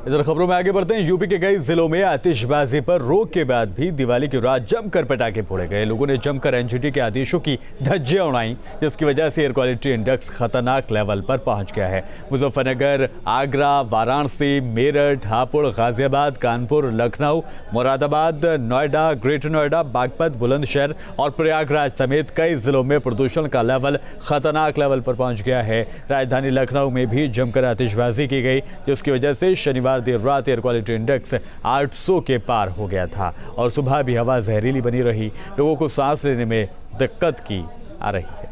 इधर खबरों में आगे बढ़ते हैं। यूपी के कई जिलों में आतिशबाजी पर रोक के बाद भी दिवाली की रात जमकर पटाखे फोड़े गए। लोगों ने जमकर एनजीटी के आदेशों की धज्जियां उड़ाई, जिसकी वजह से एयर क्वालिटी इंडेक्स खतरनाक लेवल पर पहुंच गया है। मुजफ्फरनगर, आगरा, वाराणसी, मेरठ, हापुड़, गाजियाबाद, कानपुर, लखनऊ, मुरादाबाद, नोएडा, ग्रेटर नोएडा, बागपत, बुलंदशहर और प्रयागराज समेत कई जिलों में प्रदूषण का लेवल खतरनाक लेवल पर पहुंच गया है। राजधानी लखनऊ में भी जमकर आतिशबाजी की गई, जिसकी वजह से शनिवार देर रात एयर क्वालिटी इंडेक्स 800 के पार हो गया था और सुबह भी हवा जहरीली बनी रही। लोगों को सांस लेने में दिक्कत की आ रही है।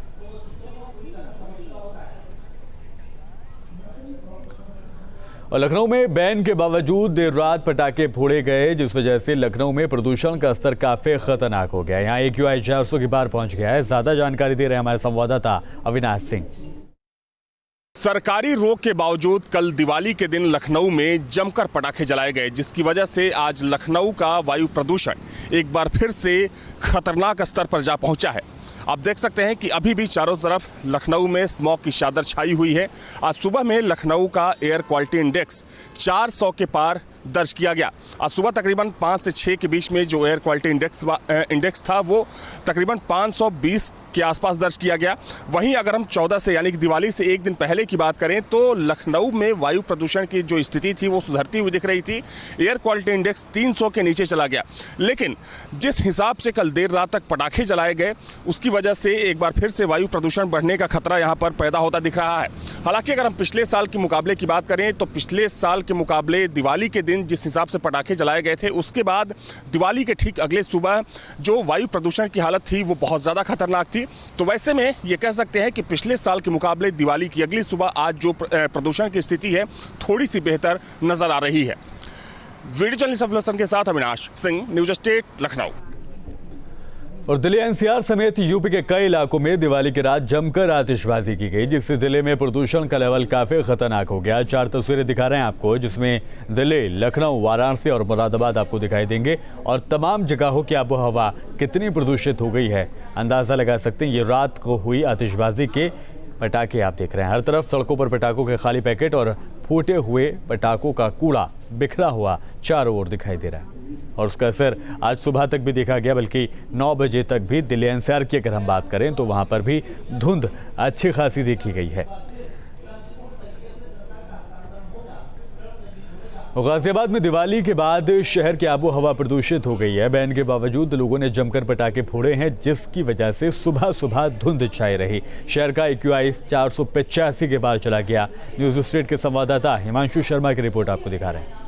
और लखनऊ में बैन के बावजूद देर रात पटाखे फोड़े गए, जिस वजह से लखनऊ में प्रदूषण का स्तर काफी खतरनाक हो गया। यहाँ AQI 400 के पार पहुंच गया है। ज्यादा जानकारी दे रहे हैं हमारे संवाददाता अविनाश सिंह। सरकारी रोक के बावजूद कल दिवाली के दिन लखनऊ में जमकर पटाखे जलाए गए, जिसकी वजह से आज लखनऊ का वायु प्रदूषण एक बार फिर से खतरनाक स्तर पर जा पहुंचा है। आप देख सकते हैं कि अभी भी चारों तरफ लखनऊ में स्मॉग की चादर छाई हुई है। आज सुबह में लखनऊ का एयर क्वालिटी इंडेक्स 400 के पार दर्ज किया गया। आज सुबह तकरीबन 5 से 6 के बीच में जो एयर क्वालिटी इंडेक्स था वो तकरीबन 520 के आसपास दर्ज किया गया। वहीं अगर हम 14 से यानी कि दिवाली से एक दिन पहले की बात करें तो लखनऊ में वायु प्रदूषण की जो स्थिति थी वो सुधरती हुई दिख रही थी। एयर क्वालिटी इंडेक्स 300 के नीचे चला गया। लेकिन जिस हिसाब से कल देर रात तक पटाखे जलाए गए, उसकी वजह से एक बार फिर से वायु प्रदूषण बढ़ने का खतरा यहाँ पर पैदा होता दिख रहा है। हालांकि अगर हम पिछले साल के मुकाबले की बात करें तो पिछले साल के मुकाबले दिवाली के दिन जिस हिसाब से पटाखे जलाए गए थे, उसके बाद दिवाली के ठीक अगले सुबह जो वायु प्रदूषण की हालत थी वो बहुत ज़्यादा खतरनाक थी। तो वैसे में ये कह सकते हैं कि पिछले साल के मुकाबले दिवाली की अगली सुबह आज जो प्रदूषण की स्थिति है थोड़ी सी बेहतर नजर आ रही है। वीडियो जर्नलिस्ट अफजल के साथ अविनाश सिंह, न्यूज स्टेट, लखनऊ। और दिल्ली NCR समेत यूपी के कई इलाकों में दिवाली की रात जमकर आतिशबाजी की गई, जिससे दिल्ली में प्रदूषण का लेवल काफी खतरनाक हो गया। 4 तस्वीरें दिखा रहे हैं आपको, जिसमें दिल्ली, लखनऊ, वाराणसी और मुरादाबाद आपको दिखाई देंगे। और तमाम जगहों की आबो हवा कितनी प्रदूषित हो गई है अंदाजा लगा सकते हैं। ये रात को हुई आतिशबाजी के पटाखे आप देख रहे हैं। हर तरफ सड़कों पर पटाखों के खाली पैकेट और फूटे हुए पटाखों का कूड़ा बिखरा हुआ चारों ओर दिखाई दे रहा है। और उसका असर आज सुबह तक भी देखा गया, बल्कि 9 बजे तक भी दिल्ली NCR की अगर हम बात करें तो वहां पर भी धुंध अच्छी खासी देखी गई है। गाजियाबाद में दिवाली के बाद शहर की आबो हवा प्रदूषित हो गई है। बैन के बावजूद लोगों ने जमकर पटाखे फोड़े हैं, जिसकी वजह से सुबह सुबह धुंध छाई रही। शहर का AQI 485 के पार चला गया। न्यूज स्टेट के संवाददाता हिमांशु शर्मा की रिपोर्ट आपको दिखा रहे हैं।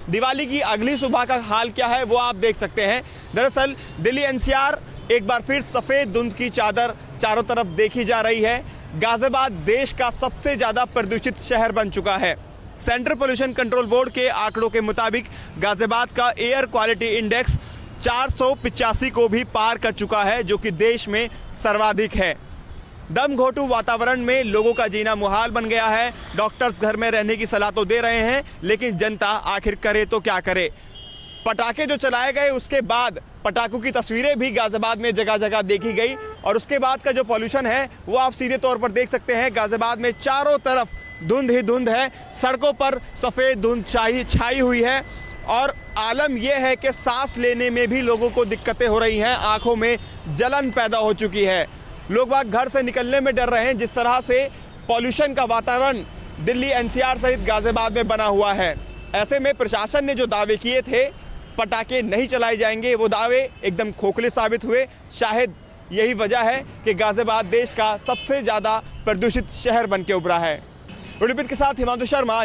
दिवाली की अगली सुबह का हाल क्या है वो आप देख सकते हैं। दरअसल दिल्ली NCR एक बार फिर सफेद धुंध की चादर चारों तरफ देखी जा रही है। गाजियाबाद देश का सबसे ज्यादा प्रदूषित शहर बन चुका है। सेंट्रल पोल्यूशन कंट्रोल बोर्ड के आंकड़ों के मुताबिक गाजियाबाद का एयर क्वालिटी इंडेक्स 485 को भी पार कर चुका है, जो कि देश में सर्वाधिक है। दम घोटू वातावरण में लोगों का जीना मुहाल बन गया है। डॉक्टर्स घर में रहने की सलाह तो दे रहे हैं, लेकिन जनता आखिर करे तो क्या करे। पटाखे जो चलाए गए उसके बाद पटाखों की तस्वीरें भी गाजियाबाद में जगह जगह देखी गई। और उसके बाद का जो पॉल्यूशन है वो आप सीधे तौर पर देख सकते हैं। गाजियाबाद में चारों तरफ धुंध ही धुंध है। सड़कों पर सफ़ेद धुंध छाई हुई है। और आलम यह है कि सांस लेने में भी लोगों को दिक्कतें हो रही हैं। आंखों में जलन पैदा हो चुकी है। लोग बाग घर से निकलने में डर रहे हैं। जिस तरह से पॉल्यूशन का वातावरण दिल्ली NCR सहित गाजियाबाद में बना हुआ है, ऐसे में प्रशासन ने जो दावे किए थे पटाखे नहीं चलाए जाएंगे, वो दावे एकदम खोखले साबित हुए। शायद यही वजह है कि गाजियाबाद देश का सबसे ज़्यादा प्रदूषित शहर बन के उभरा है। रिपोर्ट के साथ हिमांशु शर्मा।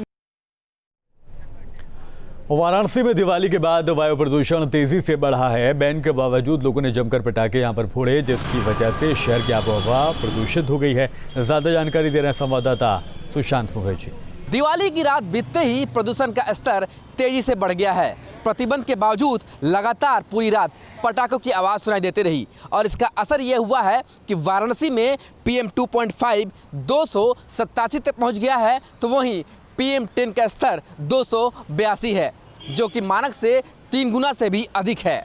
वाराणसी में दिवाली के बाद वायु प्रदूषण तेजी से बढ़ा है। बैन के बावजूद लोगों ने जमकर पटाखे यहां पर फोड़े, जिसकी वजह से शहर की आबोहवा प्रदूषित हो गई है। ज्यादा जानकारी दे रहे हैं संवाददाता सुशांत मुखर्जी। दिवाली की रात बीतते ही प्रदूषण का स्तर तेजी से बढ़ गया है। प्रतिबंध के बावजूद लगातार पूरी रात पटाखों की आवाज़ सुनाई देती रही और इसका असर यह हुआ है कि वाराणसी में PM 2.5 287 तक पहुंच गया है, तो वहीं PM 10 का स्तर 282 है, जो कि मानक से 3 गुना से भी अधिक है।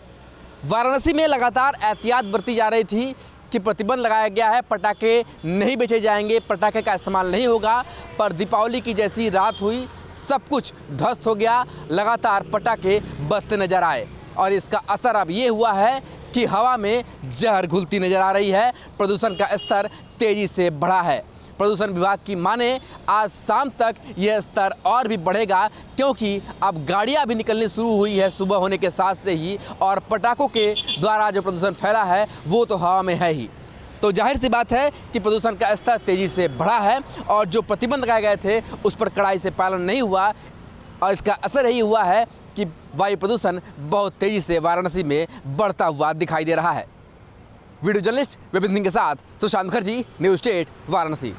वाराणसी में लगातार एहतियात बरती जा रही थी कि प्रतिबंध लगाया गया है, पटाखे नहीं बेचे जाएंगे, पटाखे का इस्तेमाल नहीं होगा। पर दीपावली की जैसी रात हुई, सब कुछ ध्वस्त हो गया, लगातार पटाखे बजते नजर आए और इसका असर अब ये हुआ है कि हवा में जहर घुलती नजर आ रही है। प्रदूषण का स्तर तेजी से बढ़ा है। प्रदूषण विभाग की माने आज शाम तक यह स्तर और भी बढ़ेगा, क्योंकि अब गाड़ियां भी निकलनी शुरू हुई है सुबह होने के साथ से ही, और पटाखों के द्वारा जो प्रदूषण फैला है वो तो हवा में है ही। तो जाहिर सी बात है कि प्रदूषण का स्तर तेज़ी से बढ़ा है और जो प्रतिबंध लगाए गए थे उस पर कड़ाई से पालन नहीं हुआ और इसका असर यही हुआ है कि वायु प्रदूषण बहुत तेज़ी से वाराणसी में बढ़ता हुआ दिखाई दे रहा है। वीडियो जर्नलिस्ट विपिन सिंह के साथ सुशांत मुखर्जी, न्यूज़ 8 वाराणसी।